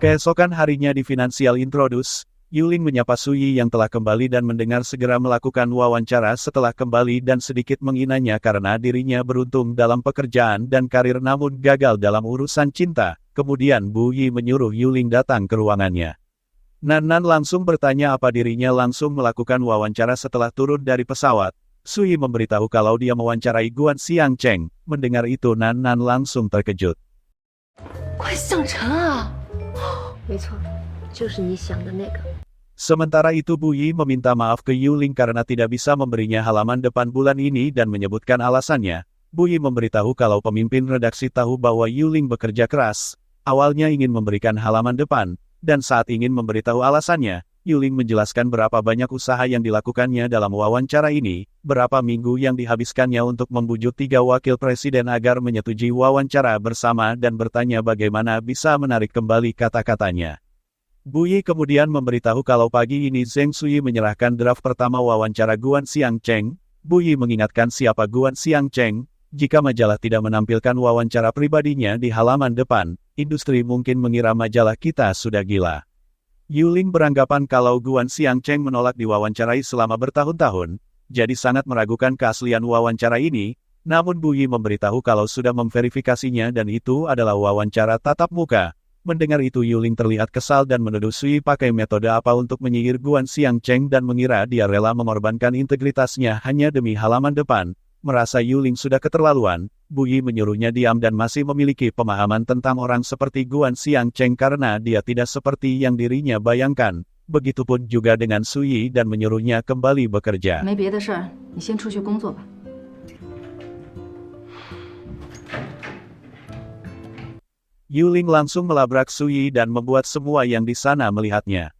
Keesokan harinya di Financial Introduce, Yuling menyapa Suyi yang telah kembali dan mendengar segera melakukan wawancara setelah kembali dan sedikit menghinanya karena dirinya beruntung dalam pekerjaan dan karir namun gagal dalam urusan cinta. Kemudian Bu Yi menyuruh Yuling datang ke ruangannya. Nan langsung bertanya apa dirinya langsung melakukan wawancara setelah turun dari pesawat. Suyi memberitahu kalau dia mewawancarai Guan Xiangcheng. Mendengar itu Nan langsung terkejut. 快想成啊！没错，就是你想的那个。 Sementara itu Bu Yi meminta maaf ke Yuling karena tidak bisa memberinya halaman depan bulan ini dan menyebutkan alasannya. Bu Yi memberitahu kalau pemimpin redaksi tahu bahwa Yuling bekerja keras. Awalnya ingin memberikan halaman depan, dan saat ingin memberitahu alasannya, Yuling menjelaskan berapa banyak usaha yang dilakukannya dalam wawancara ini, berapa minggu yang dihabiskannya untuk membujuk 3 wakil presiden agar menyetujui wawancara bersama dan bertanya bagaimana bisa menarik kembali kata-katanya. Bu Yi kemudian memberitahu kalau pagi ini Zheng Suyi menyerahkan draft pertama wawancara Guan Xiangcheng. Bu Yi mengingatkan siapa Guan Xiangcheng. Jika majalah tidak menampilkan wawancara pribadinya di halaman depan, industri mungkin mengira majalah kita sudah gila. Yuling beranggapan kalau Guan Xiangcheng menolak diwawancarai selama bertahun-tahun, jadi sangat meragukan keaslian wawancara ini, namun Bu Yi memberitahu kalau sudah memverifikasinya dan itu adalah wawancara tatap muka. Mendengar itu Yuling terlihat kesal dan menuduh Suyi pakai metode apa untuk menyihir Guan Xiangcheng dan mengira dia rela mengorbankan integritasnya hanya demi halaman depan. Merasa Yuling sudah keterlaluan, Bu Yi menyuruhnya diam dan masih memiliki pemahaman tentang orang seperti Guan Xiangcheng karena dia tidak seperti yang dirinya bayangkan. Begitupun juga dengan Suyi dan menyuruhnya kembali bekerja. 没别的事儿，你先出去工作吧。 Yuling langsung melabrak Suyi dan membuat semua yang di sana melihatnya.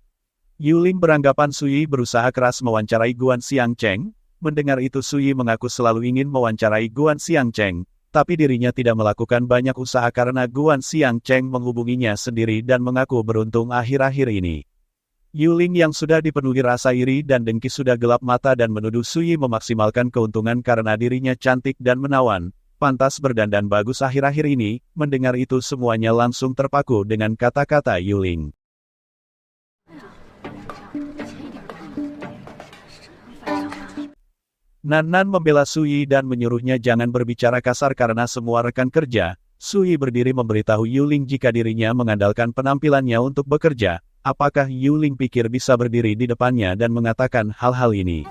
Yuling beranggapan Suyi berusaha keras mewawancarai Guan Xiangcheng. Mendengar itu Suyi mengaku selalu ingin mewawancarai Guan Xiangcheng, tapi dirinya tidak melakukan banyak usaha karena Guan Xiangcheng menghubunginya sendiri dan mengaku beruntung akhir-akhir ini. Yuling yang sudah dipenuhi rasa iri dan dengki sudah gelap mata dan menuduh Suyi memaksimalkan keuntungan karena dirinya cantik dan menawan. Pantas berdandan bagus akhir-akhir ini. Mendengar itu semuanya langsung terpaku dengan kata-kata Yuling. Nan membela Suyi dan menyuruhnya jangan berbicara kasar karena semua rekan kerja. Suyi berdiri memberitahu Yuling jika dirinya mengandalkan penampilannya untuk bekerja. Apakah Yuling pikir bisa berdiri di depannya dan mengatakan hal-hal ini?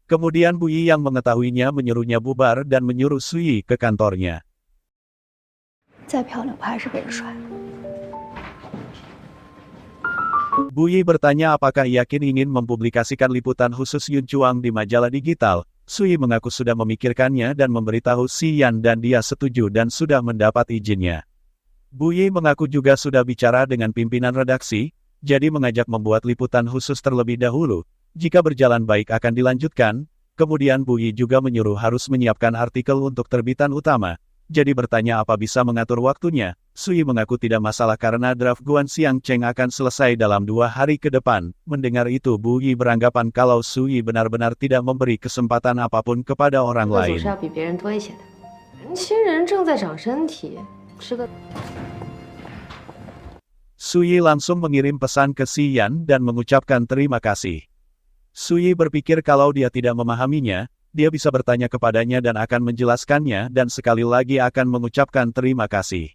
Kemudian Bu Yi yang mengetahuinya menyuruhnya bubar dan menyuruh Suyi ke kantornya. 再漂亮，我还是被人甩了。 Bu Yi bertanya apakah yakin ingin mempublikasikan liputan khusus Yun Chuang di majalah digital. Suyi mengaku sudah memikirkannya dan memberitahu Si Yan dan dia setuju dan sudah mendapat izinnya. Bu Yi mengaku juga sudah bicara dengan pimpinan redaksi, jadi mengajak membuat liputan khusus terlebih dahulu. Jika berjalan baik akan dilanjutkan. Kemudian Bu Yi juga menyuruh harus menyiapkan artikel untuk terbitan utama. Jadi bertanya apa bisa mengatur waktunya. Suyi mengaku tidak masalah karena draft Guan Xiangcheng akan selesai dalam 2 hari ke depan. Mendengar itu Bu Yi beranggapan kalau Suyi benar-benar tidak memberi kesempatan apapun kepada orang 总 lain. 是要比别人多一些的。年轻人正在长身体，吃个。 Suyi langsung mengirim pesan ke Si Yan dan mengucapkan terima kasih. Suyi berpikir kalau dia tidak memahaminya, dia bisa bertanya kepadanya dan akan menjelaskannya dan sekali lagi akan mengucapkan terima kasih.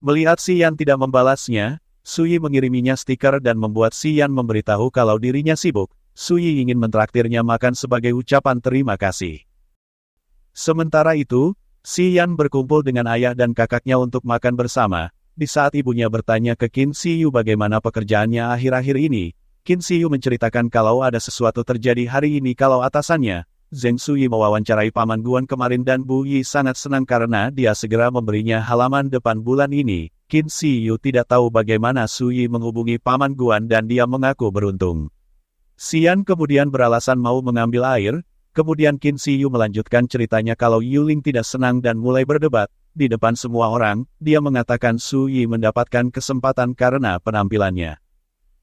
Melihat Si Yan tidak membalasnya, Suyi mengiriminya stiker dan membuat Si Yan memberitahu kalau dirinya sibuk. Suyi ingin mentraktirnya makan sebagai ucapan terima kasih. Sementara itu, Si Yan berkumpul dengan ayah dan kakaknya untuk makan bersama. Di saat ibunya bertanya ke Qin Siyu bagaimana pekerjaannya akhir-akhir ini, Qin Siyu menceritakan kalau ada sesuatu terjadi hari ini kalau atasannya, Zheng Suyi mewawancarai Paman Guan kemarin dan Bu Yi sangat senang karena dia segera memberinya halaman depan bulan ini. Qin Siyu tidak tahu bagaimana Suyi menghubungi Paman Guan dan dia mengaku beruntung. Xian kemudian beralasan mau mengambil air, kemudian Qin Siyu melanjutkan ceritanya kalau Yuling tidak senang dan mulai berdebat. Di depan semua orang, dia mengatakan Suyi mendapatkan kesempatan karena penampilannya.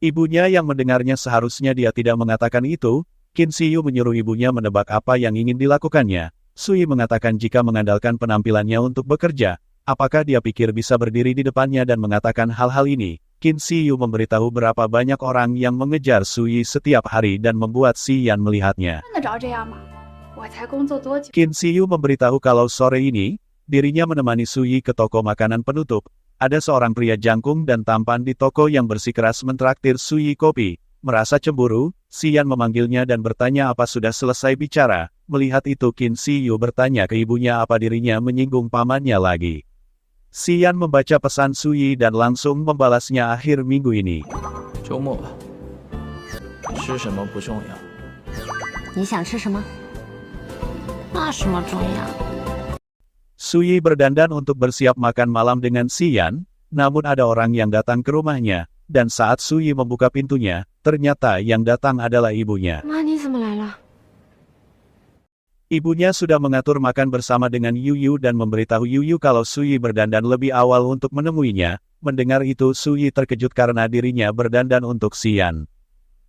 Ibunya yang mendengarnya seharusnya dia tidak mengatakan itu. Qin Siyu menyuruh ibunya menebak apa yang ingin dilakukannya. Sui mengatakan jika mengandalkan penampilannya untuk bekerja, apakah dia pikir bisa berdiri di depannya dan mengatakan hal-hal ini? Qin Shiyu memberitahu berapa banyak orang yang mengejar Sui setiap hari dan membuat Xian melihatnya. 真的着这样吗？我才工作多久？ Qin Shiyu memberitahu kalau sore ini, dirinya menemani Sui ke toko makanan penutup. Ada seorang pria jangkung dan tampan di toko yang bersikeras mentraktir Sui kopi. Merasa cemburu, Xian memanggilnya dan bertanya apa sudah selesai bicara. Melihat itu Qin Shiyu bertanya ke ibunya apa dirinya menyinggung pamannya lagi. Xian membaca pesan Sui dan langsung membalasnya akhir minggu ini. 周末吧，吃什么不重要。你想吃什么？那什么重要？ Sui berdandan untuk bersiap makan malam dengan Xian, namun ada orang yang datang ke rumahnya, dan saat Sui membuka pintunya, ternyata yang datang adalah ibunya. 妈，你怎么来了？ Ibunya sudah mengatur makan bersama dengan Yuyu dan memberitahu Yuyu kalau Sui berdandan lebih awal untuk menemuinya. Mendengar itu Sui terkejut karena dirinya berdandan untuk Xian.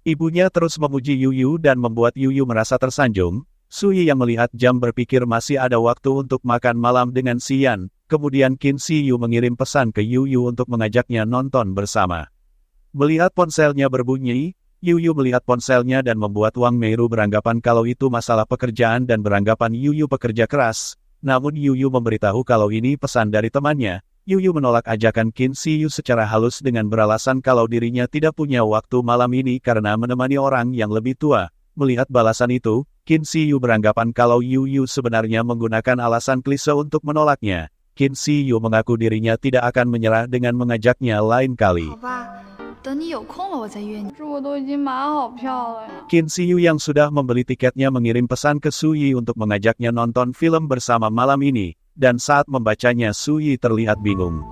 Ibunya terus memuji Yuyu dan membuat Yuyu merasa tersanjung. Sui yang melihat jam berpikir masih ada waktu untuk makan malam dengan Xian. Kemudian Qin Shiyu mengirim pesan ke Yuyu untuk mengajaknya nonton bersama. Melihat ponselnya berbunyi, Yuyu melihat ponselnya dan membuat Wang Meiru beranggapan kalau itu masalah pekerjaan dan beranggapan Yuyu pekerja keras. Namun Yuyu memberitahu kalau ini pesan dari temannya. Yuyu menolak ajakan Qin Shiyu secara halus dengan beralasan kalau dirinya tidak punya waktu malam ini karena menemani orang yang lebih tua. Melihat balasan itu, Qin Shiyu beranggapan kalau Yuyu sebenarnya menggunakan alasan klise untuk menolaknya. Qin Shiyu mengaku dirinya tidak akan menyerah dengan mengajaknya lain kali. 好吧，等你有空了我再约你。这我都已经买好票了呀。 Qin Shiyu yang sudah membeli tiketnya mengirim pesan ke Sui untuk mengajaknya nonton film bersama malam ini, dan saat membacanya Sui terlihat bingung.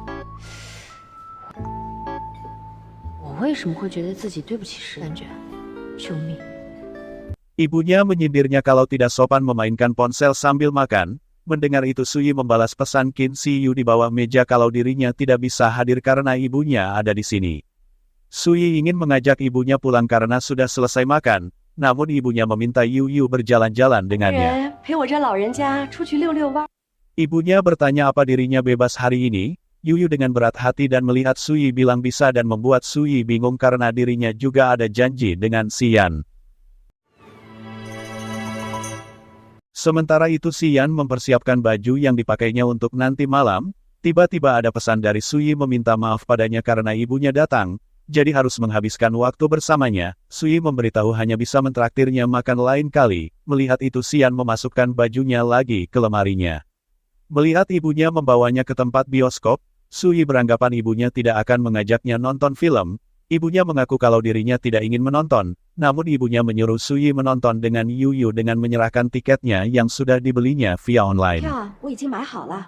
我为什么会觉得自己对不起石感觉？救命！ Ibunya menyindirnya kalau tidak sopan memainkan ponsel sambil makan. Mendengar itu Sui membalas pesan Qin Shiyu di bawah meja kalau dirinya tidak bisa hadir karena ibunya ada di sini. Sui ingin mengajak ibunya pulang karena sudah selesai makan, namun ibunya meminta Yuyu berjalan-jalan dengannya. 陪我这老人家出去溜溜弯。 Ibunya bertanya apa dirinya bebas hari ini. Yuyu dengan berat hati dan melihat Sui bilang bisa dan membuat Sui bingung karena dirinya juga ada janji dengan Xian. Sementara itu Xian mempersiapkan baju yang dipakainya untuk nanti malam. Tiba-tiba ada pesan dari Sui meminta maaf padanya karena ibunya datang, jadi harus menghabiskan waktu bersamanya. Sui memberitahu hanya bisa mentraktirnya makan lain kali. Melihat itu Xian memasukkan bajunya lagi ke lemarinya. Melihat ibunya membawanya ke tempat bioskop, Sui beranggapan ibunya tidak akan mengajaknya nonton film. Ibunya mengaku kalau dirinya tidak ingin menonton, namun ibunya menyuruh Sui menonton dengan Yuyu dengan menyerahkan tiketnya yang sudah dibelinya via online. 票我已经买好了。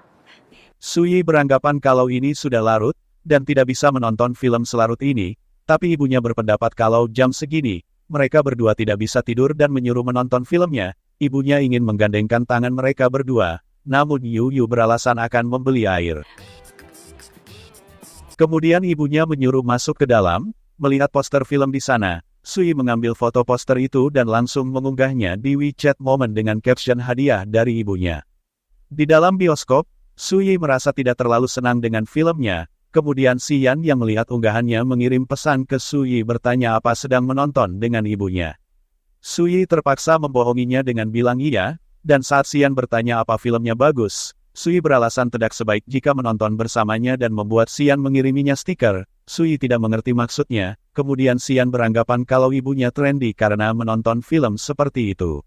Sui beranggapan kalau ini sudah larut, dan tidak bisa menonton film selarut ini, tapi ibunya berpendapat kalau jam segini, mereka berdua tidak bisa tidur dan menyuruh menonton filmnya. Ibunya ingin menggandengkan tangan mereka berdua, namun Yuyu beralasan akan membeli air. Kemudian ibunya menyuruh masuk ke dalam, melihat poster film di sana. Sui mengambil foto poster itu dan langsung mengunggahnya di WeChat Moment dengan caption hadiah dari ibunya. Di dalam bioskop, Sui merasa tidak terlalu senang dengan filmnya. Kemudian Xian yang melihat unggahannya mengirim pesan ke Sui bertanya apa sedang menonton dengan ibunya. Sui terpaksa membohonginya dengan bilang iya, dan saat Xian bertanya apa filmnya bagus, Sui beralasan tidak sebaik jika menonton bersamanya dan membuat Xian mengiriminya stiker. Sui tidak mengerti maksudnya, kemudian Xian beranggapan kalau ibunya trendy karena menonton film seperti itu.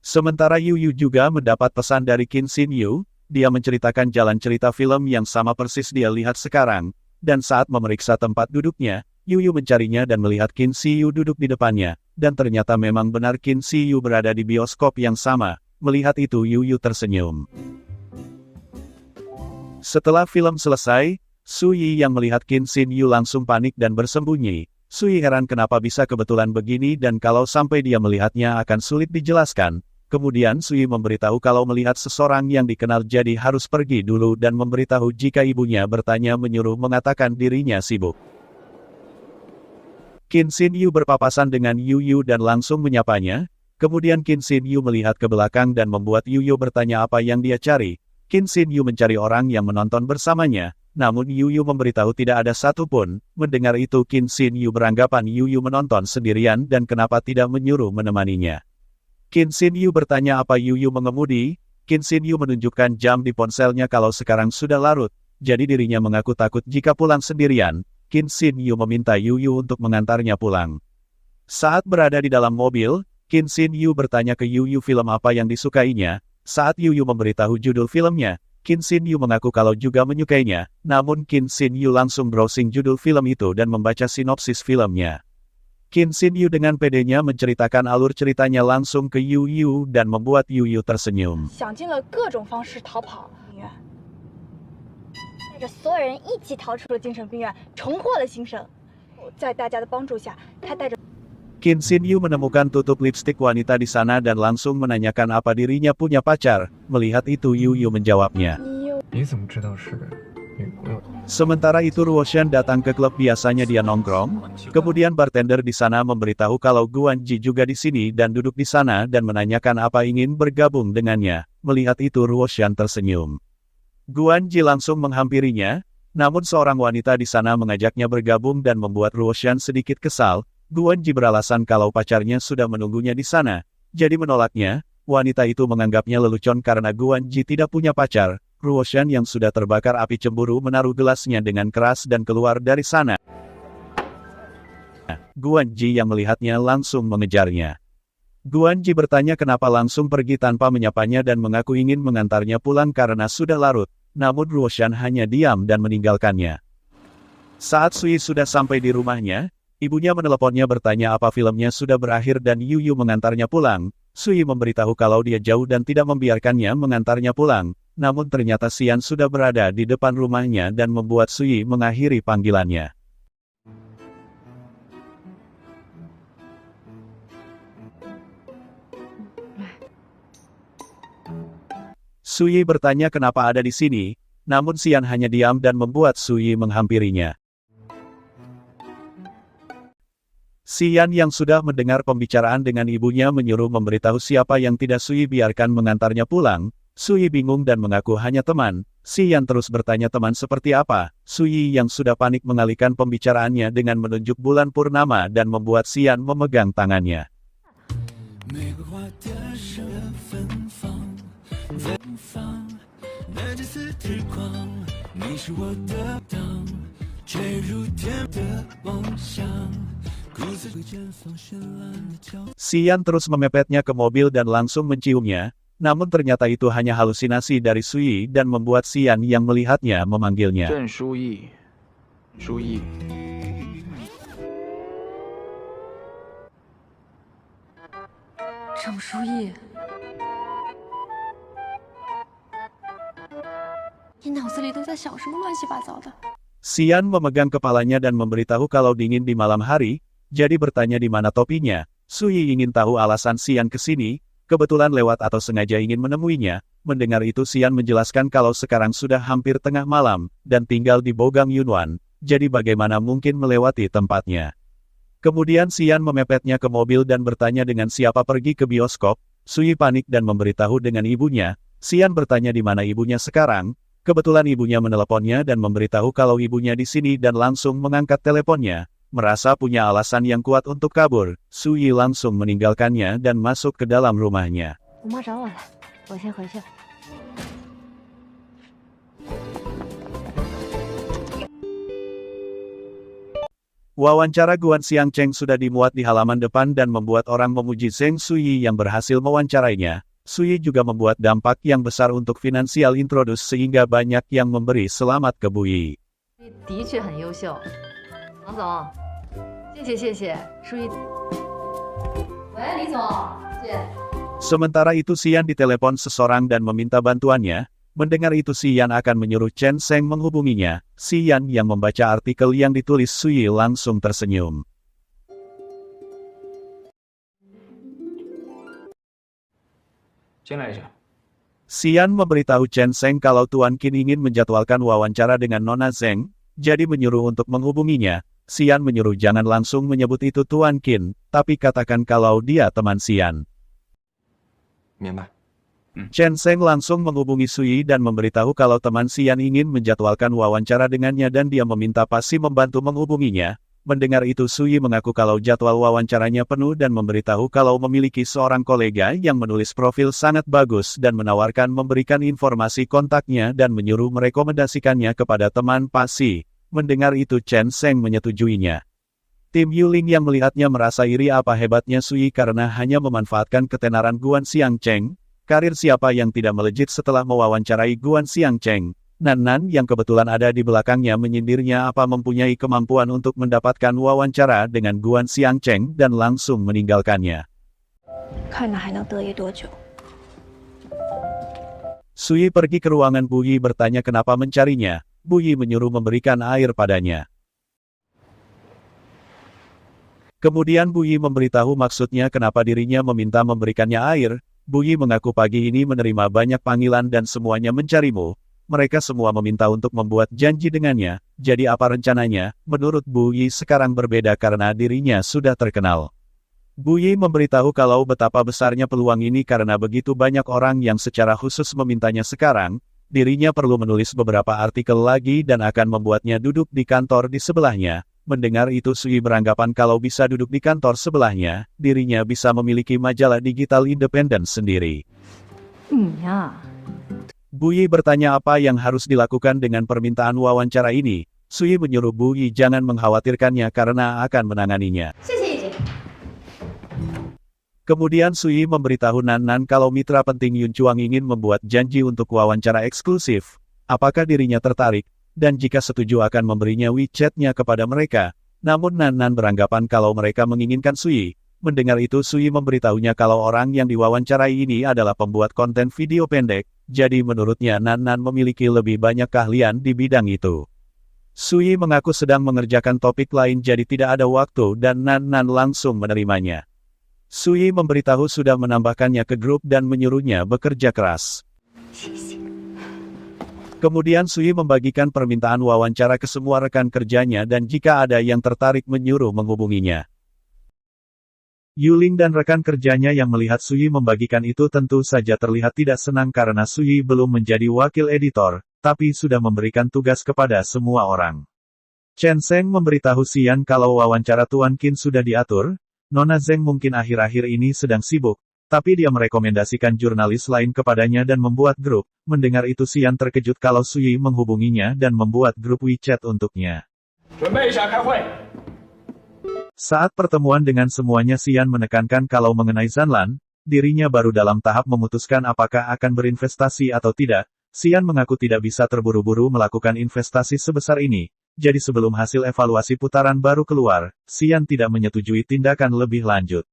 Sementara Yuyu juga mendapat pesan dari Qin Shiyu, dia menceritakan jalan cerita film yang sama persis dia lihat sekarang, dan saat memeriksa tempat duduknya, Yuyu mencarinya dan melihat Qin Shiyu duduk di depannya, dan ternyata memang benar Qin Shiyu berada di bioskop yang sama. Melihat itu Yuyu tersenyum. Setelah film selesai, Sui yang melihat Qin Shiyu langsung panik dan bersembunyi. Sui heran kenapa bisa kebetulan begini dan kalau sampai dia melihatnya akan sulit dijelaskan. Kemudian Sui memberitahu kalau melihat seseorang yang dikenal jadi harus pergi dulu dan memberitahu jika ibunya bertanya menyuruh mengatakan dirinya sibuk. Qin Shiyu berpapasan dengan Yuyu dan langsung menyapanya. Kemudian Qin Xin Yu melihat ke belakang dan membuat Yu bertanya apa yang dia cari. Qin Xin Yu mencari orang yang menonton bersamanya, namun Yu memberitahu tidak ada satupun. Mendengar itu Qin Xin Yu beranggapan Yu menonton sendirian dan kenapa tidak menyuruh menemaninya. Qin Xin Yu bertanya apa Yu mengemudi. Qin Xin Yu menunjukkan jam di ponselnya kalau sekarang sudah larut, jadi dirinya mengaku takut jika pulang sendirian. Qin Xin Yu meminta Yu untuk mengantarnya pulang. Saat berada di dalam mobil, Qin Xin Yu bertanya ke Yu film apa yang disukainya. Saat Yu memberitahu judul filmnya, Qin Xin Yu mengaku kalau juga menyukainya, namun Qin Xin Yu langsung browsing judul film itu dan membaca sinopsis filmnya. Qin Xin Yu dengan pedenya menceritakan alur ceritanya langsung ke Yu dan membuat Yu tersenyum. 想尽了各种方式逃跑病院，带着所有人一起逃出了精神病院，重获了新生。在大家的帮助下，他带着 Qin Xin Yu menemukan tutup lipstik wanita di sana dan langsung menanyakan apa dirinya punya pacar. Melihat itu Yu menjawabnya. 你怎么知道是女朋友？ Sementara itu Ruoshan datang ke klub biasanya dia nongkrong. Kemudian bartender di sana memberitahu kalau Guan Ji juga di sini dan duduk di sana dan menanyakan apa ingin bergabung dengannya. Melihat itu Ruoshan tersenyum. Guan Ji langsung menghampirinya, namun seorang wanita di sana mengajaknya bergabung dan membuat Ruoshan sedikit kesal. Guan Ji beralasan kalau pacarnya sudah menunggunya di sana, jadi menolaknya. Wanita itu menganggapnya lelucon karena Guan Ji tidak punya pacar. Ruoshan yang sudah terbakar api cemburu menaruh gelasnya dengan keras dan keluar dari sana. Guan Ji yang melihatnya langsung mengejarnya. Guan Ji bertanya kenapa langsung pergi tanpa menyapanya dan mengaku ingin mengantarnya pulang karena sudah larut, namun Ruoshan hanya diam dan meninggalkannya. Saat Sui sudah sampai di rumahnya, ibunya meneleponnya bertanya apa filmnya sudah berakhir dan Yu mengantarnya pulang. Sui memberitahu kalau dia jauh dan tidak membiarkannya mengantarnya pulang, namun ternyata Xian sudah berada di depan rumahnya dan membuat Sui mengakhiri panggilannya. Sui bertanya kenapa ada di sini, namun Xian hanya diam dan membuat Sui menghampirinya. Xian yang sudah mendengar pembicaraan dengan ibunya menyuruh memberitahu siapa yang tidak Sui biarkan mengantarnya pulang. Sui bingung dan mengaku hanya teman. Xian terus bertanya teman seperti apa. Sui yang sudah panik mengalihkan pembicaraannya dengan menunjuk bulan purnama dan membuat Xian memegang tangannya. Xian terus memepetnya ke mobil dan langsung menciumnya, namun ternyata itu hanya halusinasi dari Sui dan membuat Xian yang melihatnya memanggilnya. 郑书意，书意。郑书意，你脑子里都在想什么乱七八糟的？ Xian memegang kepalanya dan memberitahu kalau dingin di malam hari, jadi bertanya di mana topinya. Sui ingin tahu alasan Xian ke sini, kebetulan lewat atau sengaja ingin menemuinya. Mendengar itu Xian menjelaskan kalau sekarang sudah hampir tengah malam, dan tinggal di Bogang Yunwan, jadi bagaimana mungkin melewati tempatnya. Kemudian Xian memepetnya ke mobil dan bertanya dengan siapa pergi ke bioskop. Sui panik dan memberitahu dengan ibunya. Xian bertanya di mana ibunya sekarang. Kebetulan ibunya meneleponnya dan memberitahu kalau ibunya di sini dan langsung mengangkat teleponnya. Merasa punya alasan yang kuat untuk kabur, Sui langsung meninggalkannya dan masuk ke dalam rumahnya. 我妈找我了，我先回去。 Wawancara Guan Xiangcheng sudah dimuat di halaman depan dan membuat orang memuji Zheng Sui yang berhasil mewawancarainya. Sui juga membuat dampak yang besar untuk finansial introduce sehingga banyak yang memberi selamat ke Bui. 的确很优秀，王总，谢谢，书意。喂，李总，姐。 Sementara itu Xian ditelepon seseorang dan meminta bantuannya. Mendengar itu Xian akan menyuruh Chen Sheng menghubunginya. Xian yang membaca artikel yang ditulis Sui langsung tersenyum. Xian memberitahu Chen Sheng kalau Tuan Qin ingin menjadwalkan wawancara dengan Nona Zheng, jadi menyuruh untuk menghubunginya. Xian menyuruh jangan langsung menyebut itu Tuan Qin, tapi katakan kalau dia teman Xian. 明白。 Chen Sheng langsung menghubungi Sui dan memberitahu kalau teman Xian ingin menjadwalkan wawancara dengannya dan dia meminta Pasi membantu menghubunginya. Mendengar itu Sui mengaku kalau jadwal wawancaranya penuh dan memberitahu kalau memiliki seorang kolega yang menulis profil sangat bagus dan menawarkan memberikan informasi kontaknya dan menyuruh merekomendasikannya kepada teman Pasi. Mendengar itu Chen Sheng menyetujuinya. Tim Yuling yang melihatnya merasa iri apa hebatnya Sui karena hanya memanfaatkan ketenaran Guan Xiangcheng. Karir siapa yang tidak melejit setelah mewawancarai Guan Xiangcheng. Nan yang kebetulan ada di belakangnya menyindirnya apa mempunyai kemampuan untuk mendapatkan wawancara dengan Guan Xiangcheng dan langsung meninggalkannya. Sui pergi ke ruangan Bu Yi bertanya kenapa mencarinya. Bu Yi menyuruh memberikan air padanya. Kemudian Bu Yi memberitahu maksudnya kenapa dirinya meminta memberikannya air. Bu Yi mengaku pagi ini menerima banyak panggilan dan semuanya mencarimu. Mereka semua meminta untuk membuat janji dengannya, jadi apa rencananya? Menurut Bu Yi sekarang berbeda karena dirinya sudah terkenal. Bu Yi memberitahu kalau betapa besarnya peluang ini karena begitu banyak orang yang secara khusus memintanya sekarang, dirinya perlu menulis beberapa artikel lagi dan akan membuatnya duduk di kantor di sebelahnya. Mendengar itu Sui beranggapan kalau bisa duduk di kantor sebelahnya, dirinya bisa memiliki majalah digital independen sendiri. Bu Yi bertanya apa yang harus dilakukan dengan permintaan wawancara ini. Sui menyuruh Bu Yi jangan mengkhawatirkannya karena akan menanganinya. Kemudian Sui memberitahu Nan kalau mitra penting Yun Chuang ingin membuat janji untuk wawancara eksklusif. Apakah dirinya tertarik? Dan jika setuju akan memberinya WeChat-nya kepada mereka. Namun Nan beranggapan kalau mereka menginginkan Sui. Mendengar itu Sui memberitahunya kalau orang yang diwawancarai ini adalah pembuat konten video pendek, jadi menurutnya Nan memiliki lebih banyak keahlian di bidang itu. Sui mengaku sedang mengerjakan topik lain jadi tidak ada waktu dan Nan langsung menerimanya. Sui memberitahu sudah menambahkannya ke grup dan menyuruhnya bekerja keras. Kemudian Sui membagikan permintaan wawancara ke semua rekan kerjanya dan jika ada yang tertarik menyuruh menghubunginya. Yuling dan rekan kerjanya yang melihat Sui membagikan itu tentu saja terlihat tidak senang karena Sui belum menjadi wakil editor, tapi sudah memberikan tugas kepada semua orang. Chen Sheng memberitahu Xian kalau wawancara Tuan Qin sudah diatur, Nona Zeng mungkin akhir-akhir ini sedang sibuk. Tapi dia merekomendasikan jurnalis lain kepadanya dan membuat grup. Mendengar itu Xian terkejut kalau Sui menghubunginya dan membuat grup WeChat untuknya. Saat pertemuan dengan semuanya Xian menekankan kalau mengenai Zanlan, dirinya baru dalam tahap memutuskan apakah akan berinvestasi atau tidak. Xian mengaku tidak bisa terburu-buru melakukan investasi sebesar ini. Jadi sebelum hasil evaluasi putaran baru keluar, Xian tidak menyetujui tindakan lebih lanjut.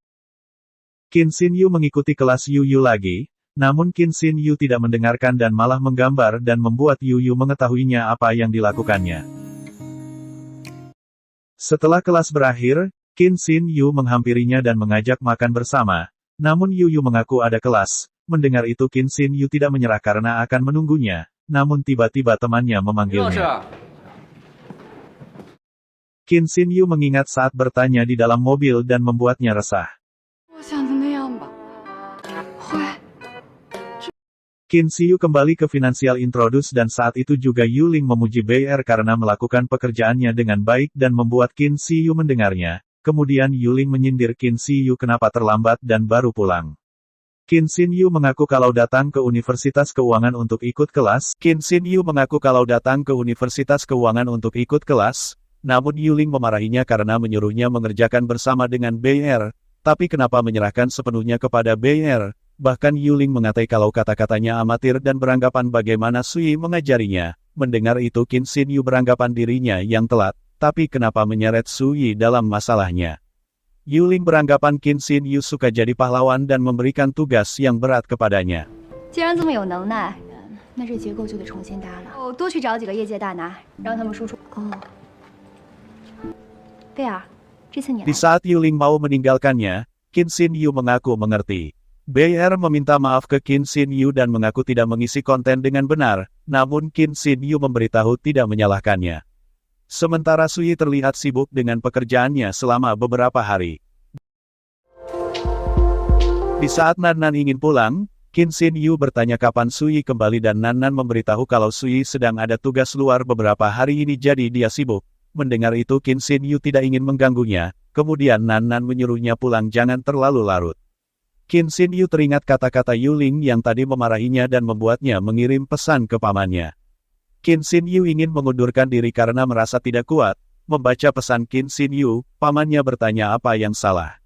Qin Xin Yu mengikuti kelas Yu lagi, namun Qin Xin Yu tidak mendengarkan dan malah menggambar dan membuat Yu mengetahuinya apa yang dilakukannya. Setelah kelas berakhir, Qin Xin Yu menghampirinya dan mengajak makan bersama, namun Yu mengaku ada kelas. Mendengar itu Qin Xin Yu tidak menyerah karena akan menunggunya, namun tiba-tiba temannya memanggilnya. Qin Xin Yu mengingat saat bertanya di dalam mobil dan membuatnya resah. Qin Xiu kembali ke Financial Introduce dan saat itu juga Yuling memuji BR karena melakukan pekerjaannya dengan baik dan membuat Qin Xiu mendengarnya. Kemudian Yuling menyindir Qin Xiu kenapa terlambat dan baru pulang. Qin Xin Yu mengaku kalau datang ke Universitas Keuangan untuk ikut kelas. Namun Yuling memarahinya karena menyuruhnya mengerjakan bersama dengan BR. Tapi kenapa menyerahkan sepenuhnya kepada BR? Bahkan Yuling mengatai kalau kata-katanya amatir dan beranggapan bagaimana Sui mengajarinya. Mendengar itu Qin Xin Yu beranggapan dirinya yang telat, tapi kenapa menyeret Sui dalam masalahnya. Yuling beranggapan Qin Xin Yu suka jadi pahlawan dan memberikan tugas yang berat kepadanya. 既然这么有能耐，那这结构就得重新搭了。多去找几个业界大拿，让他们输出。哦，贝尔，这次你来。 Di saat Yuling mau meninggalkannya, Qin Xin Yu mengaku mengerti. BR meminta maaf ke Qin Xin Yu dan mengaku tidak mengisi konten dengan benar, namun Qin Xin Yu memberitahu tidak menyalahkannya. Sementara Sui terlihat sibuk dengan pekerjaannya selama beberapa hari. Di saat Nan ingin pulang, Qin Xin Yu bertanya kapan Sui kembali dan Nan Nan memberitahu kalau Sui sedang ada tugas luar beberapa hari ini jadi dia sibuk. Mendengar itu Qin Xin Yu tidak ingin mengganggunya, kemudian Nan Nan menyuruhnya pulang jangan terlalu larut. Qin Xin Yu teringat kata-kata Yuling yang tadi memarahinya dan membuatnya mengirim pesan ke pamannya. Qin Xin Yu ingin mengundurkan diri karena merasa tidak kuat. Membaca pesan Qin Xin Yu, pamannya bertanya apa yang salah.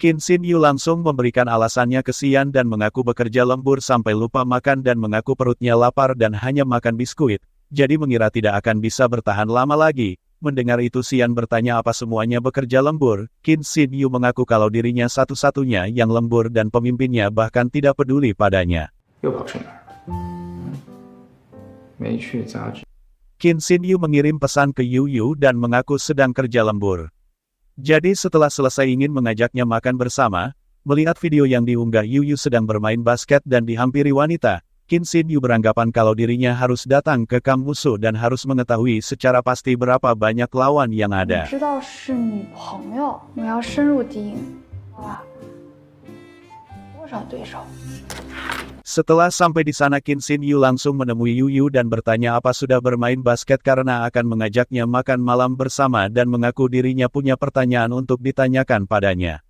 Qin Xin Yu langsung memberikan alasannya ke Xian dan mengaku bekerja lembur sampai lupa makan dan mengaku perutnya lapar dan hanya makan biskuit, jadi mengira tidak akan bisa bertahan lama lagi. Mendengar itu Xian bertanya apa semuanya bekerja lembur, Qin Xin Yu mengaku kalau dirinya satu-satunya yang lembur dan pemimpinnya bahkan tidak peduli padanya. Qin Xin Yu mengirim pesan ke Yu Yu dan mengaku sedang kerja lembur. Jadi setelah selesai ingin mengajaknya makan bersama, melihat video yang diunggah Yu Yu sedang bermain basket dan dihampiri wanita, Qin Xin Yu beranggapan kalau dirinya harus datang ke kamp musuh dan harus mengetahui secara pasti berapa banyak lawan yang ada. Setelah sampai di sana Qin Xin Yu langsung menemui Yu Yu dan bertanya apa sudah bermain basket karena akan mengajaknya makan malam bersama dan mengaku dirinya punya pertanyaan untuk ditanyakan padanya.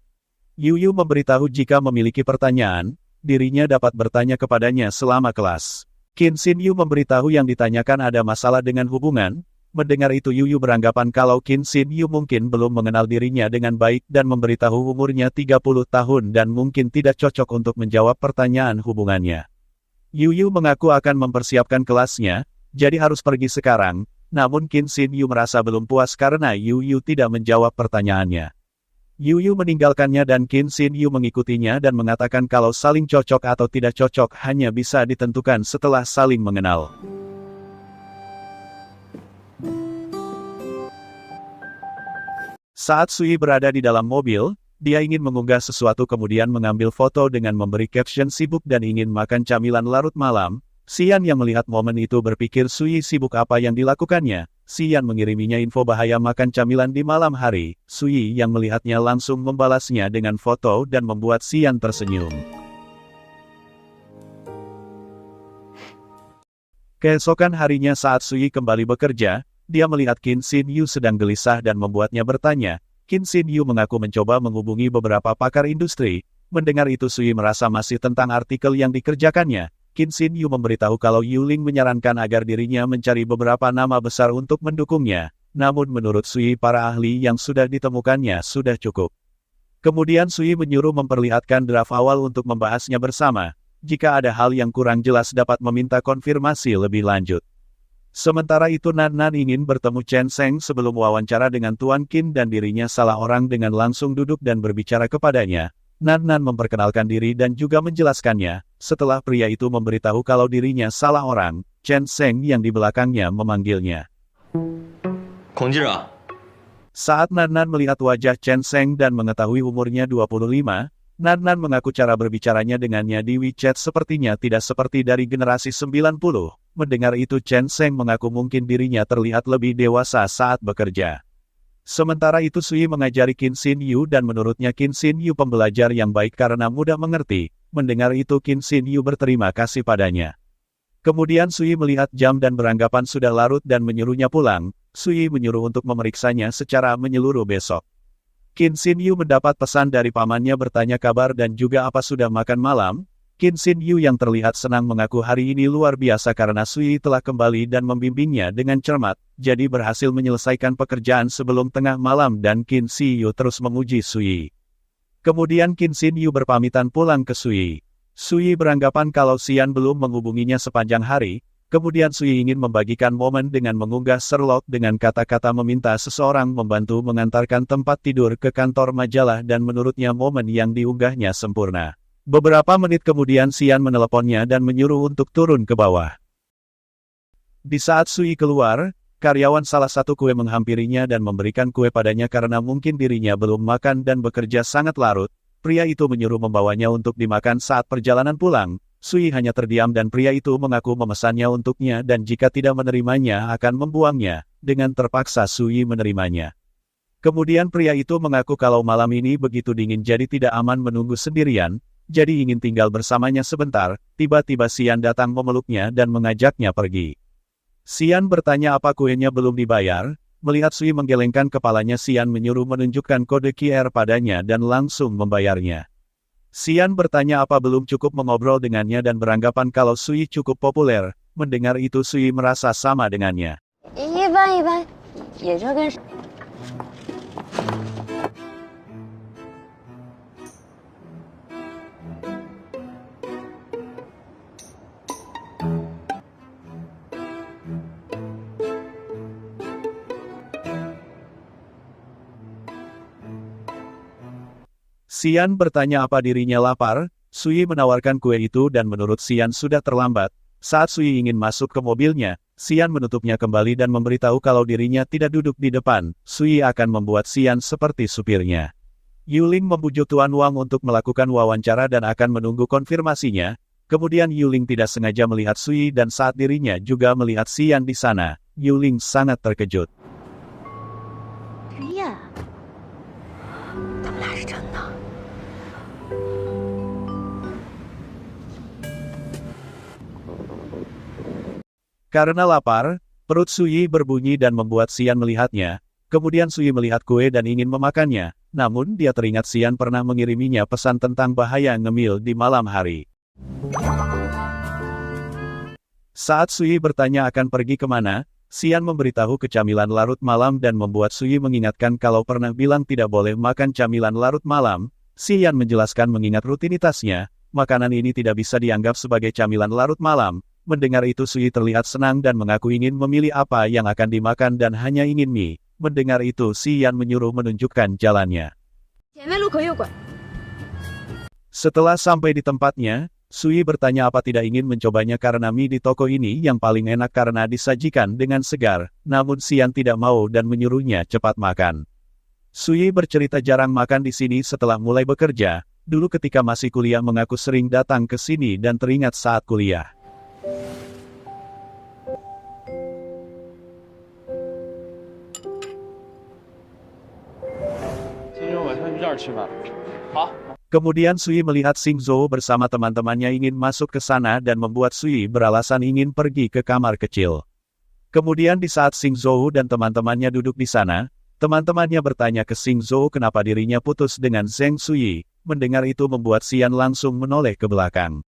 Yu Yu memberitahu jika memiliki pertanyaan, dirinya dapat bertanya kepadanya selama kelas. Qin Xin Yu memberitahu yang ditanyakan ada masalah dengan hubungan. Mendengar itu Yu Yu beranggapan kalau Qin Xin Yu mungkin belum mengenal dirinya dengan baik dan memberitahu umurnya 30 tahun dan mungkin tidak cocok untuk menjawab pertanyaan hubungannya. Yu Yu mengaku akan mempersiapkan kelasnya, jadi harus pergi sekarang, namun Qin Xin Yu merasa belum puas karena Yu Yu tidak menjawab pertanyaannya. Yu Yu meninggalkannya dan Qin Xin Yu mengikutinya dan mengatakan kalau saling cocok atau tidak cocok hanya bisa ditentukan setelah saling mengenal. Saat Sui berada di dalam mobil, dia ingin mengunggah sesuatu kemudian mengambil foto dengan memberi caption sibuk dan ingin makan camilan larut malam. Xian yang melihat momen itu berpikir Sui sibuk apa yang dilakukannya. Xian mengiriminya info bahaya makan camilan di malam hari. Sui yang melihatnya langsung membalasnya dengan foto dan membuat Xian tersenyum. Keesokan harinya saat Sui kembali bekerja, dia melihat Qin Xin Yu sedang gelisah dan membuatnya bertanya. Qin Xin Yu mengaku mencoba menghubungi beberapa pakar industri. Mendengar itu Sui merasa masih tentang artikel yang dikerjakannya. Qin Xin Yu memberitahu kalau Yuling menyarankan agar dirinya mencari beberapa nama besar untuk mendukungnya. Namun menurut Sui para ahli yang sudah ditemukannya sudah cukup. Kemudian Sui menyuruh memperlihatkan draft awal untuk membahasnya bersama. Jika ada hal yang kurang jelas dapat meminta konfirmasi lebih lanjut. Sementara itu Nan Nan ingin bertemu Chen Sheng sebelum wawancara dengan Tuan Qin dan dirinya salah orang dengan langsung duduk dan berbicara kepadanya. Nan Nan memperkenalkan diri dan juga menjelaskannya. Setelah pria itu memberitahu kalau dirinya salah orang, Chen Sheng yang di belakangnya memanggilnya. Saat Nan Nan melihat wajah Chen Sheng dan mengetahui umurnya 25, Nan Nan mengaku cara berbicaranya dengannya di WeChat sepertinya tidak seperti dari generasi 90. Mendengar itu Chen Sheng mengaku mungkin dirinya terlihat lebih dewasa saat bekerja. Sementara itu Sui mengajari Qin Xin Yu dan menurutnya Qin Xin Yu pembelajar yang baik karena mudah mengerti. Mendengar itu Qin Xin Yu berterima kasih padanya. Kemudian Sui melihat jam dan beranggapan sudah larut dan menyuruhnya pulang. Sui menyuruh untuk memeriksanya secara menyeluruh besok. Qin Xin Yu mendapat pesan dari pamannya bertanya kabar dan juga apa sudah makan malam. Qin Xin Yu yang terlihat senang mengaku hari ini luar biasa karena Sui telah kembali dan membimbingnya dengan cermat, jadi berhasil menyelesaikan pekerjaan sebelum tengah malam dan Qin Xin Yu terus memuji Sui. Kemudian Qin Xin Yu berpamitan pulang ke Sui. Sui beranggapan kalau Xian belum menghubunginya sepanjang hari, kemudian Sui ingin membagikan momen dengan mengunggah Sherlock dengan kata-kata meminta seseorang membantu mengantarkan tempat tidur ke kantor majalah dan menurutnya momen yang diunggahnya sempurna. Beberapa menit kemudian Xian meneleponnya dan menyuruh untuk turun ke bawah. Di saat Sui keluar, karyawan salah satu kue menghampirinya dan memberikan kue padanya karena mungkin dirinya belum makan dan bekerja sangat larut. Pria itu menyuruh membawanya untuk dimakan saat perjalanan pulang. Sui hanya terdiam dan pria itu mengaku memesannya untuknya dan jika tidak menerimanya akan membuangnya. Dengan terpaksa Sui menerimanya. Kemudian pria itu mengaku kalau malam ini begitu dingin jadi tidak aman menunggu sendirian. jadi ingin tinggal bersamanya sebentar. Tiba-tiba Xian datang memeluknya dan mengajaknya pergi. Xian bertanya apa kuenya belum dibayar. Melihat Sui menggelengkan kepalanya, Xian menyuruh menunjukkan kode QR padanya dan langsung membayarnya. Xian bertanya apa belum cukup mengobrol dengannya dan beranggapan kalau Sui cukup populer. Mendengar itu Sui merasa sama dengannya. 一般一般，也就跟。Xian bertanya apa dirinya lapar. Sui menawarkan kue itu dan menurut Xian sudah terlambat. Saat Sui ingin masuk ke mobilnya, Xian menutupnya kembali dan memberitahu kalau dirinya tidak duduk di depan. Sui akan membuat Xian seperti supirnya. Yuling membujuk Tuan Wang untuk melakukan wawancara dan akan menunggu konfirmasinya. Kemudian Yuling tidak sengaja melihat Sui dan saat dirinya juga melihat Xian di sana, Yuling sangat terkejut. Ria，他们俩是真的。 Karena lapar, perut Sui berbunyi dan membuat Xian melihatnya. Kemudian Sui melihat kue dan ingin memakannya. Namun dia teringat Xian pernah mengiriminya pesan tentang bahaya ngemil di malam hari. Saat Sui bertanya akan pergi kemana, Xian memberitahu kecamilan larut malam dan membuat Sui mengingatkan kalau pernah bilang tidak boleh makan camilan larut malam. Xian menjelaskan mengingat rutinitasnya, makanan ini tidak bisa dianggap sebagai camilan larut malam. Mendengar itu Sui terlihat senang dan mengaku ingin memilih apa yang akan dimakan dan hanya ingin mie. Mendengar itu Xian menyuruh menunjukkan jalannya. Setelah sampai di tempatnya, Sui bertanya apa tidak ingin mencobanya karena mie di toko ini yang paling enak karena disajikan dengan segar. Namun Xian tidak mau dan menyuruhnya cepat makan. Sui bercerita jarang makan di sini setelah mulai bekerja. Dulu ketika masih kuliah mengaku sering datang ke sini dan teringat saat kuliah. Kemudian Sui melihat Xing Zhou bersama teman-temannya ingin masuk ke sana dan membuat Sui beralasan ingin pergi ke kamar kecil. Kemudian di saat Xing Zhou dan teman-temannya duduk di sana, teman-temannya bertanya ke Xing Zhou kenapa dirinya putus dengan Zheng Sui. Mendengar itu membuat Xian langsung menoleh ke belakang.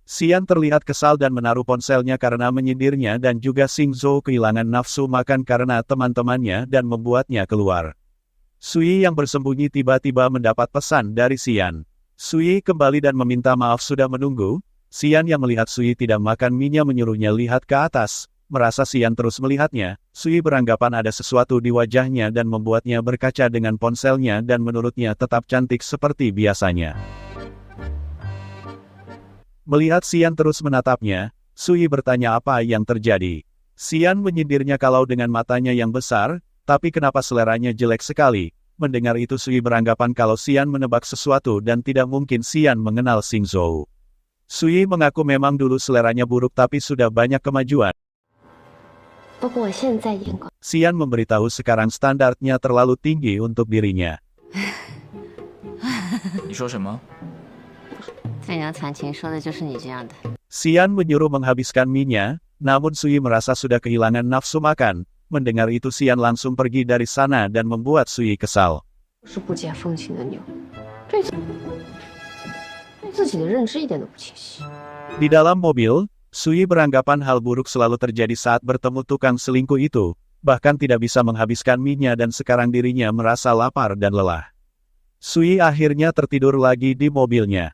Xian terlihat kesal dan menaruh ponselnya karena menyindirnya dan juga Xing Zhou kehilangan nafsu makan karena teman-temannya dan membuatnya keluar. Sui yang bersembunyi tiba-tiba mendapat pesan dari Xian. Sui kembali dan meminta maaf sudah menunggu. Xian yang melihat Sui tidak makan mie-nya menyuruhnya lihat ke atas. Merasa Xian terus melihatnya, Sui beranggapan ada sesuatu di wajahnya dan membuatnya berkaca dengan ponselnya dan menurutnya tetap cantik seperti biasanya. Melihat Xian terus menatapnya, Sui bertanya apa yang terjadi. Xian menyindirnya kalau dengan matanya yang besar, tapi kenapa seleranya jelek sekali. Mendengar itu Sui beranggapan kalau Xian menebak sesuatu dan tidak mungkin Xian mengenal Xing Zhou. Sui mengaku memang dulu seleranya buruk tapi sudah banyak kemajuan. Xian memberitahu sekarang standarnya terlalu tinggi untuk dirinya. 你说什么？ 最娘传情说的就是你这样的。 Xian menyuruh menghabiskan mie-nya, namun Sui merasa sudah kehilangan nafsu makan. Mendengar itu Xian langsung pergi dari sana dan membuat Sui kesal. 是不解风情的牛，对自己的认知一点都不清晰。 Di dalam mobil, Sui beranggapan hal buruk selalu terjadi saat bertemu tukang selingkuh itu, bahkan tidak bisa menghabiskan mie-nya dan sekarang dirinya merasa lapar dan lelah. Sui akhirnya tertidur lagi di mobilnya.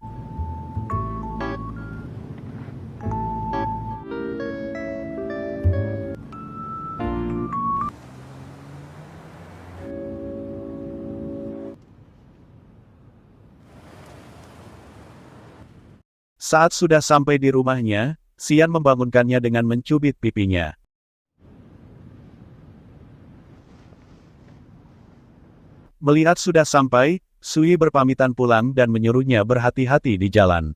Saat sudah sampai di rumahnya, Xian membangunkannya dengan mencubit pipinya. Melihat sudah sampai, Sui berpamitan pulang dan menyuruhnya berhati-hati di jalan.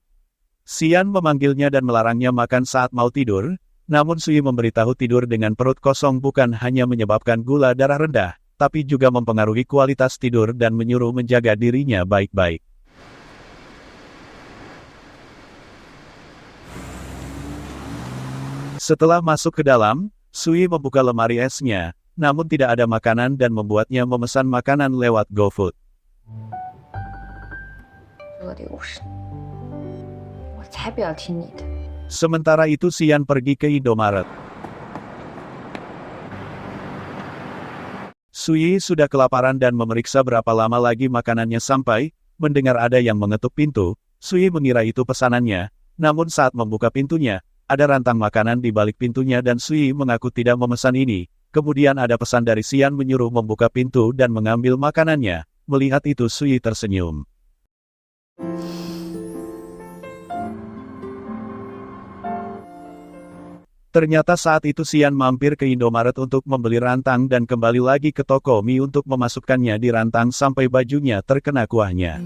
Xian memanggilnya dan melarangnya makan saat mau tidur, namun Sui memberitahu tidur dengan perut kosong bukan hanya menyebabkan gula darah rendah, tapi juga mempengaruhi kualitas tidur dan menyuruh menjaga dirinya baik-baik. Setelah masuk ke dalam, Sui membuka lemari esnya, namun tidak ada makanan dan membuatnya memesan makanan lewat GoFood. 这个礼物是，我才不要听你的。 Sementara itu Xian pergi ke Indomaret. Sui sudah kelaparan dan memeriksa berapa lama lagi makanannya sampai, mendengar ada yang mengetuk pintu, Sui mengira itu pesanannya, namun saat membuka pintunya, ada rantang makanan di balik pintunya dan Sui mengaku tidak memesan ini. Kemudian ada pesan dari Xian menyuruh membuka pintu dan mengambil makanannya. Melihat itu Sui tersenyum. Ternyata saat itu Xian mampir ke Indomaret untuk membeli rantang dan kembali lagi ke toko mie untuk memasukkannya di rantang sampai bajunya terkena kuahnya.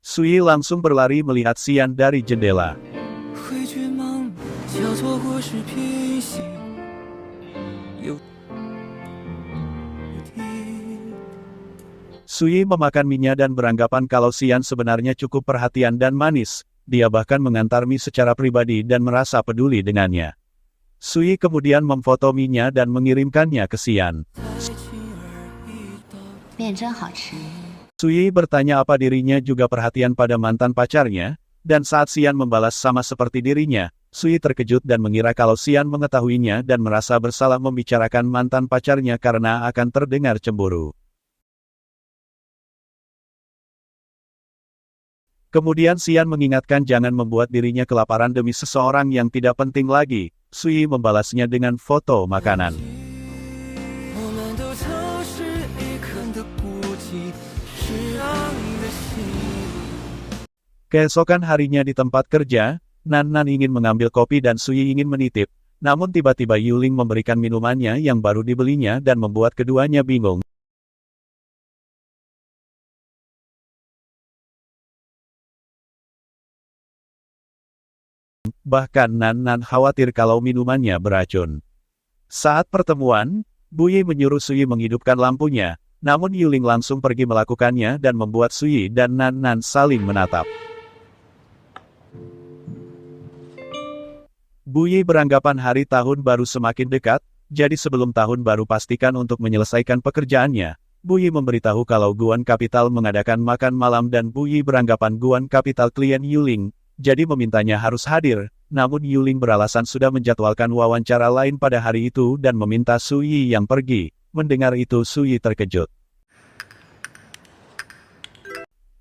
Sui langsung berlari melihat Xian dari jendela. Sui memakan mie-nya dan beranggapan kalau Xian sebenarnya cukup perhatian dan manis. Dia bahkan mengantar mie secara pribadi dan merasa peduli dengannya. Sui kemudian memfoto mie-nya dan mengirimkannya ke Xian. 面真好吃。 Sui bertanya apa dirinya juga perhatian pada mantan pacarnya, dan saat Xian membalas sama seperti dirinya, Sui terkejut dan mengira kalau Xian mengetahuinya dan merasa bersalah membicarakan mantan pacarnya karena akan terdengar cemburu. Kemudian Xian mengingatkan jangan membuat dirinya kelaparan demi seseorang yang tidak penting lagi. Sui membalasnya dengan foto makanan. Keesokan harinya di tempat kerja, Nan ingin mengambil kopi dan Sui ingin menitip, namun tiba-tiba Yuling memberikan minumannya yang baru dibelinya dan membuat keduanya bingung. Bahkan Nan khawatir kalau minumannya beracun. Saat pertemuan, Buyi menyuruh Sui menghidupkan lampunya, namun Yuling langsung pergi melakukannya dan membuat Sui dan Nan saling menatap. Buyi beranggapan hari tahun baru semakin dekat, jadi sebelum tahun baru pastikan untuk menyelesaikan pekerjaannya. Buyi memberitahu kalau Guan Capital mengadakan makan malam dan Buyi beranggapan Guan Capital klien Yuling, jadi memintanya harus hadir, namun Yuling beralasan sudah menjadwalkan wawancara lain pada hari itu dan meminta Sui yang pergi. Mendengar itu Sui terkejut.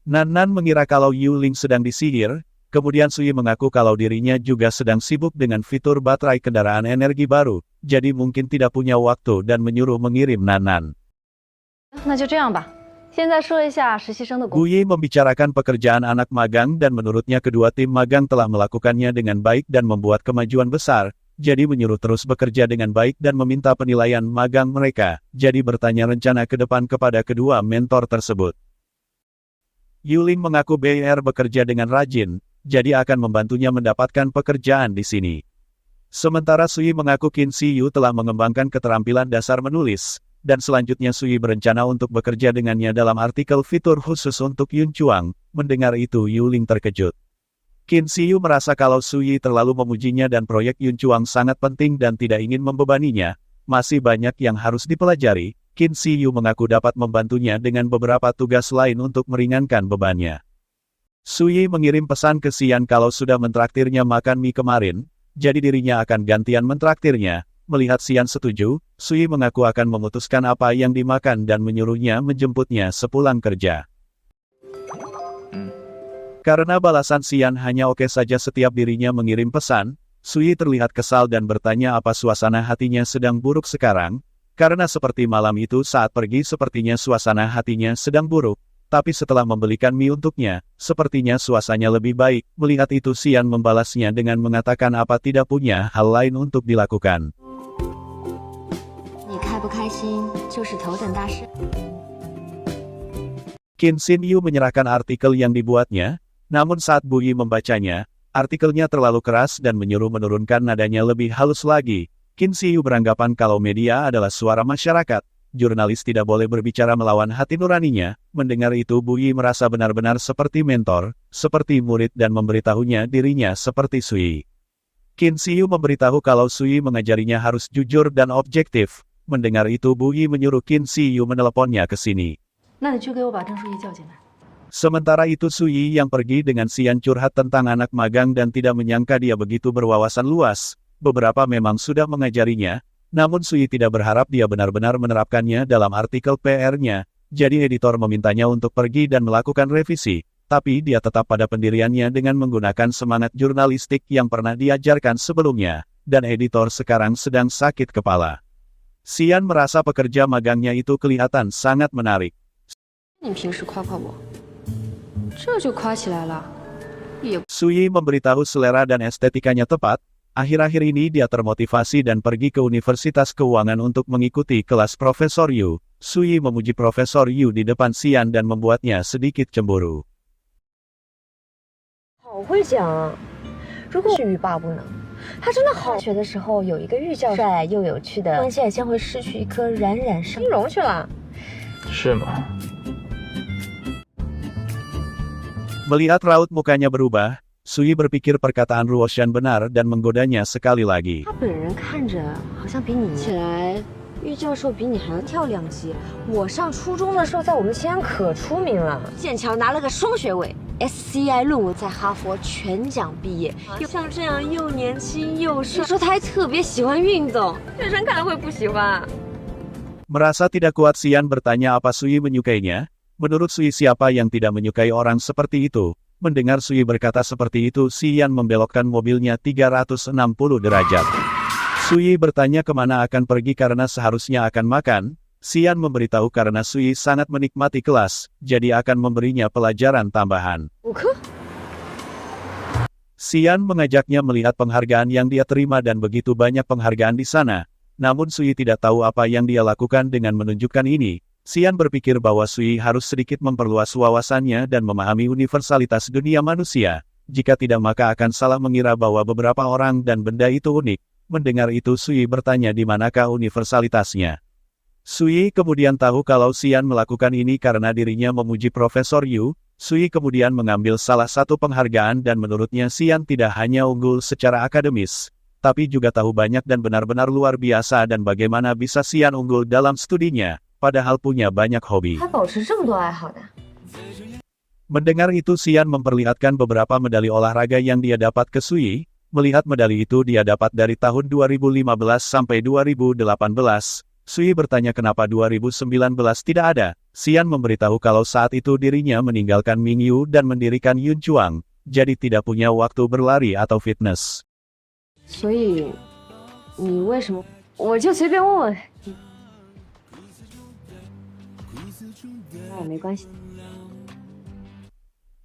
Nan mengira kalau Yuling sedang disihir, kemudian Sui mengaku kalau dirinya juga sedang sibuk dengan fitur baterai kendaraan energi baru, jadi mungkin tidak punya waktu dan menyuruh mengirim Nan. 那就这样吧。现在说一下实习生的工作。 Buyi membicarakan pekerjaan anak magang dan menurutnya kedua tim magang telah melakukannya dengan baik dan membuat kemajuan besar, jadi menyuruh terus bekerja dengan baik dan meminta penilaian magang mereka, jadi bertanya rencana ke depan kepada kedua mentor tersebut. Yuling mengaku BR bekerja dengan rajin, jadi akan membantunya mendapatkan pekerjaan di sini. Sementara Sui mengaku Qin Siyu telah mengembangkan keterampilan dasar menulis, dan selanjutnya Sui berencana untuk bekerja dengannya dalam artikel fitur khusus untuk Yun Chuang. Mendengar itu Yuling terkejut. Qin Siyu merasa kalau Sui terlalu memujinya dan proyek Yun Chuang sangat penting dan tidak ingin membebaninya. Masih banyak yang harus dipelajari. Qin Siyu mengaku dapat membantunya dengan beberapa tugas lain untuk meringankan bebannya. Sui mengirim pesan ke Xian kalau sudah mentraktirnya makan mie kemarin, jadi dirinya akan gantian mentraktirnya. Melihat Xian setuju, Sui mengaku akan memutuskan apa yang dimakan dan menyuruhnya menjemputnya sepulang kerja. Karena balasan Xian hanya oke saja setiap dirinya mengirim pesan, Sui terlihat kesal dan bertanya apa suasana hatinya sedang buruk sekarang, karena seperti malam itu saat pergi sepertinya suasana hatinya sedang buruk. Tapi setelah membelikan mie untuknya, sepertinya suasananya lebih baik. Melihat itu Xian membalasnya dengan mengatakan apa tidak punya hal lain untuk dilakukan. 你开不开心就是头等大事。 Qin Xin Yu menyerahkan artikel yang dibuatnya, Namun saat Bu Yi membacanya, artikelnya terlalu keras dan menyuruh menurunkan nadanya lebih halus lagi. Qin Ziyu beranggapan kalau media adalah suara masyarakat. Jurnalis tidak boleh berbicara melawan hati nuraninya. Mendengar itu Bu Yi merasa benar-benar seperti mentor, seperti murid dan memberitahunya dirinya seperti Sui. Qin Ziyu memberitahu kalau Sui mengajarinya harus jujur dan objektif. Mendengar itu Bu Yi menyuruh Qin Ziyu meneleponnya ke sini. 那你去给我把郑书怡叫进来。 Sementara itu Sui yang pergi dengan Xian curhat tentang anak magang dan tidak menyangka dia begitu berwawasan luas. Beberapa memang sudah mengajarinya, namun Sui tidak berharap dia benar-benar menerapkannya dalam artikel PR-nya. Jadi editor memintanya untuk pergi dan melakukan revisi, tapi dia tetap pada pendiriannya dengan menggunakan semangat jurnalistik yang pernah diajarkan sebelumnya, dan editor sekarang sedang sakit kepala. Xian merasa pekerja magangnya itu kelihatan sangat menarik. 你平时夸夸我，这就夸起来了。 Sui memberitahu selera dan estetikanya tepat. Akhir-akhir ini dia termotivasi dan pergi ke Universitas Keuangan untuk mengikuti kelas Profesor Yu. Sui memuji Profesor Yu di depan Xian dan membuatnya sedikit cemburu. 好会讲啊！如果是欲罢不能，他真的好。学的时候有一个御教帅又有趣的，关键将会失去一颗冉冉生金融去了。是吗？ Melihat raut mukanya berubah, Sui berpikir perkataan Ruoshan benar dan menggodanya sekali lagi. 他本人看着好像比你起来，御教授比你还要跳2级。我上初中的时候，在我们西安可出名了，剑桥拿了个双学位。 SCI 论文在哈佛全奖毕业，像这样又年轻又帅，说他还特别喜欢运动，学生看了会不喜欢。 Merasa tidak kuat Xian bertanya apa Sui menyukainya. Menurut Sui siapa yang tidak menyukai orang seperti itu? Mendengar Sui berkata seperti itu Xian membelokkan mobilnya 360 derajat. Sui bertanya kemana akan pergi karena seharusnya akan makan. Xian memberitahu karena Sui sangat menikmati kelas, jadi akan memberinya pelajaran tambahan. Xian mengajaknya melihat penghargaan yang dia terima dan begitu banyak penghargaan di sana. Namun Sui tidak tahu apa yang dia lakukan dengan menunjukkan ini. Xian berpikir bahwa Sui harus sedikit memperluas wawasannya dan memahami universalitas dunia manusia. Jika tidak maka akan salah mengira bahwa beberapa orang dan benda itu unik. Mendengar itu Sui bertanya di manakah universalitasnya. Sui kemudian tahu kalau Xian melakukan ini karena dirinya memuji Profesor Yu. Sui kemudian mengambil salah satu penghargaan dan menurutnya Xian tidak hanya unggul secara akademis, tapi juga tahu banyak dan benar-benar luar biasa dan bagaimana bisa Xian unggul dalam studinya. Padahal punya banyak hobi. Mendengar itu Xian memperlihatkan beberapa medali olahraga yang dia dapat ke Sui. Melihat medali itu dia dapat dari tahun 2015 sampai 2018. Sui bertanya kenapa 2019 tidak ada. Xian memberitahu kalau saat itu dirinya meninggalkan Mingyu dan mendirikan Yunchuang, jadi tidak punya waktu berlari atau fitness. 所以你为什么？我就随便问问。 没关系。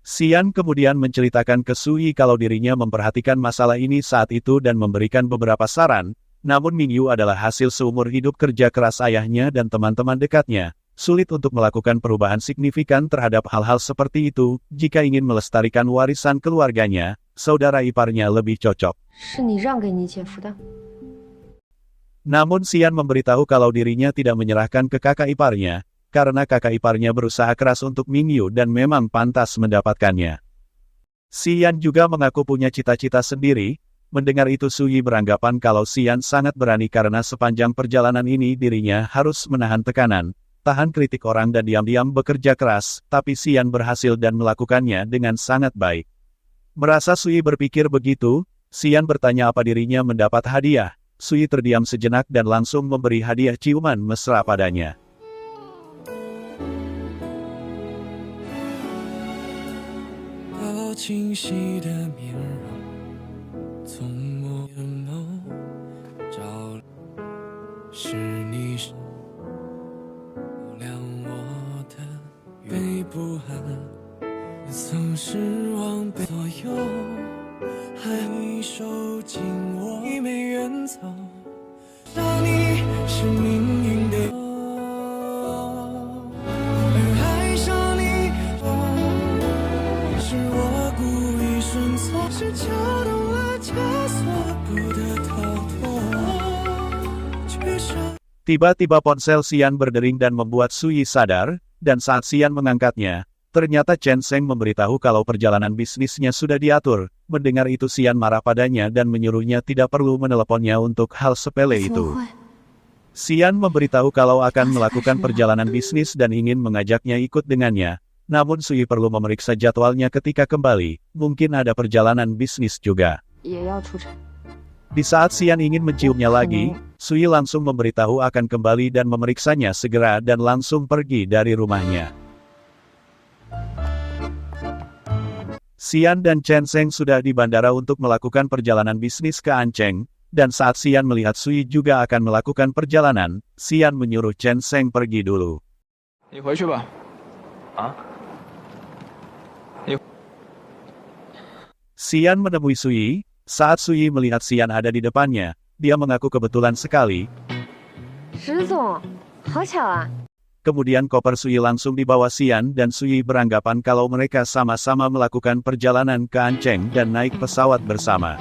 Xian kemudian menceritakan ke Sui kalau dirinya memperhatikan masalah ini saat itu dan memberikan beberapa saran, namun Mingyu adalah hasil seumur hidup kerja keras ayahnya dan teman-teman dekatnya. Sulit untuk melakukan perubahan signifikan terhadap hal-hal seperti itu, jika ingin melestarikan warisan keluarganya, saudara iparnya lebih cocok. 是你让给你姐夫的。 Namun Xian memberitahu kalau dirinya tidak menyerahkan ke kakak iparnya, karena kakak iparnya berusaha keras untuk Mingyu dan memang pantas mendapatkannya. Xian juga mengaku punya cita-cita sendiri. Mendengar itu Sui beranggapan kalau Xian sangat berani karena sepanjang perjalanan ini dirinya harus menahan tekanan, tahan kritik orang dan diam-diam bekerja keras, tapi Xian berhasil dan melakukannya dengan sangat baik. Merasa Sui berpikir begitu, Xian bertanya apa dirinya mendapat hadiah. Sui terdiam sejenak dan langsung memberi hadiah ciuman mesra padanya. Tiba-tiba ponsel Xian berdering dan membuat Sui sadar, dan saat Xian mengangkatnya, ternyata Chen Sheng memberitahu kalau perjalanan bisnisnya sudah diatur. Mendengar itu Xian marah padanya dan menyuruhnya tidak perlu meneleponnya untuk hal sepele itu. Xian memberitahu kalau akan melakukan perjalanan bisnis dan ingin mengajaknya ikut dengannya. Namun Sui perlu memeriksa jadwalnya ketika kembali, mungkin ada perjalanan bisnis juga. Di saat Xian ingin menciumnya lagi, Sui langsung memberitahu akan kembali dan memeriksanya segera dan langsung pergi dari rumahnya. Xian dan Chen Sheng sudah di bandara untuk melakukan perjalanan bisnis ke Ancheng, dan saat Xian melihat Sui juga akan melakukan perjalanan, Xian menyuruh Chen Sheng pergi dulu. Xian menemui Sui. Saat Sui melihat Xian ada di depannya, dia mengaku kebetulan sekali. Kemudian koper Sui langsung dibawa Xian dan Sui beranggapan kalau mereka sama-sama melakukan perjalanan ke Ancheng dan naik pesawat bersama.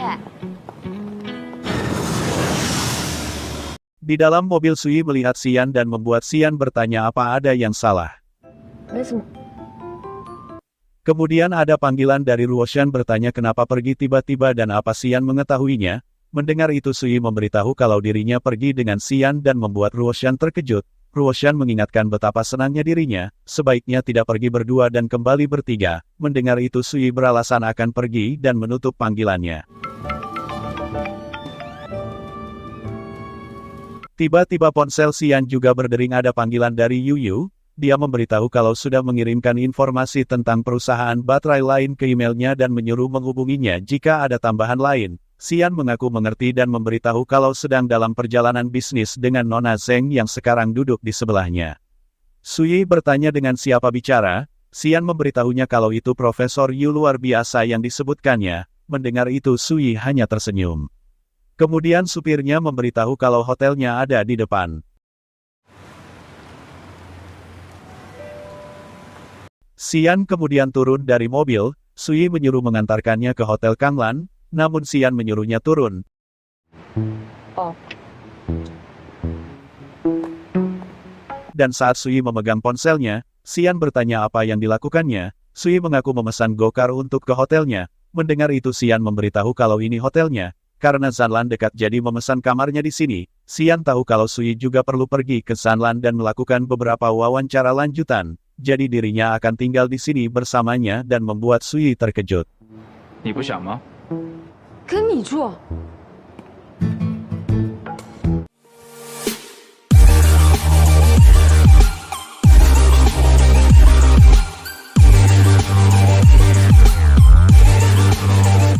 Di dalam mobil Sui melihat Xian dan membuat Xian bertanya apa ada yang salah. Kemudian ada panggilan dari Ruoshan bertanya kenapa pergi tiba-tiba dan apa Xian mengetahuinya. Mendengar itu Sui memberitahu kalau dirinya pergi dengan Xian dan membuat Ruoshan terkejut. Ruoshan mengingatkan betapa senangnya dirinya, sebaiknya tidak pergi berdua dan kembali bertiga. Mendengar itu Sui beralasan akan pergi dan menutup panggilannya. Tiba-tiba ponsel Xian juga berdering ada panggilan dari Yu. Dia memberitahu kalau sudah mengirimkan informasi tentang perusahaan baterai lain ke emailnya dan menyuruh menghubunginya jika ada tambahan lain. Xian mengaku mengerti dan memberitahu kalau sedang dalam perjalanan bisnis dengan Nona Zheng yang sekarang duduk di sebelahnya. Sui bertanya dengan siapa bicara. Xian memberitahunya kalau itu Profesor Yu luar biasa yang disebutkannya. Mendengar itu Sui hanya tersenyum. Kemudian supirnya memberitahu kalau hotelnya ada di depan. Xian kemudian turun dari mobil. Sui menyuruh mengantarkannya ke Hotel Kanglan, namun Xian menyuruhnya turun. Dan saat Sui memegang ponselnya, Xian bertanya apa yang dilakukannya. Sui mengaku memesan gokar untuk ke hotelnya. Mendengar itu Xian memberitahu kalau ini hotelnya. Karena Zanlan dekat jadi memesan kamarnya di sini. Xian tahu kalau Sui juga perlu pergi ke Zanlan dan melakukan beberapa wawancara lanjutan. Jadi dirinya akan tinggal di sini bersamanya dan membuat Sui terkejut.